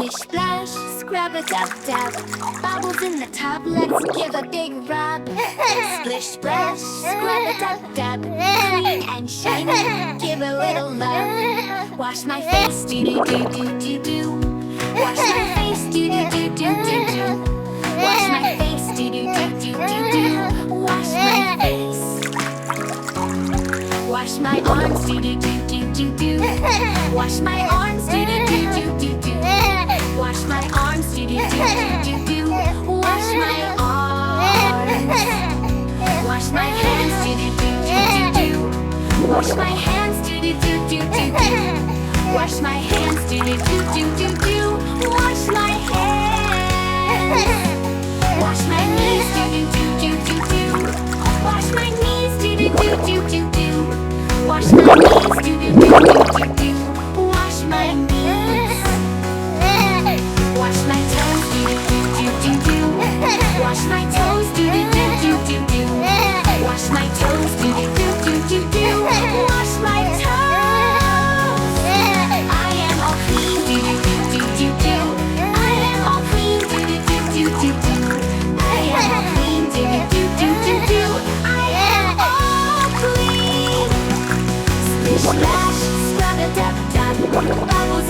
Splish splash, scrub a dub dub. Bubbles in the tub, let's give a big rub. Splish splash, scrub a dub dub. Clean and shiny, give a little love. Wash my face, do do do do do do. Wash my face, do do do do do do. Wash my face, do do do do do do. Wash my face. Wash my arms, do do do do do do. Wash my arms, do do do do do do. Wash my arms, do do do do do do. Wash my arms. Wash my hands, do do do do do do. Wash my hands, do do do do do do. Wash my hands, do do do do do do. Wash my hands. Wash my knees, do do do do do do. Wash my knees, do do do do do do. Wash my knees, do do do do do do. Wash my knees. Wash my toes, do do do do do do. Wash my toes, do do do do do do. Wash my toes, do do do do do do. Wash my toes. I am all clean, do do do do do do. I am all clean, do do do do do do. I am all clean, do do do do do do. I am all clean. Splish splash, scrub a dub dub. Bubbles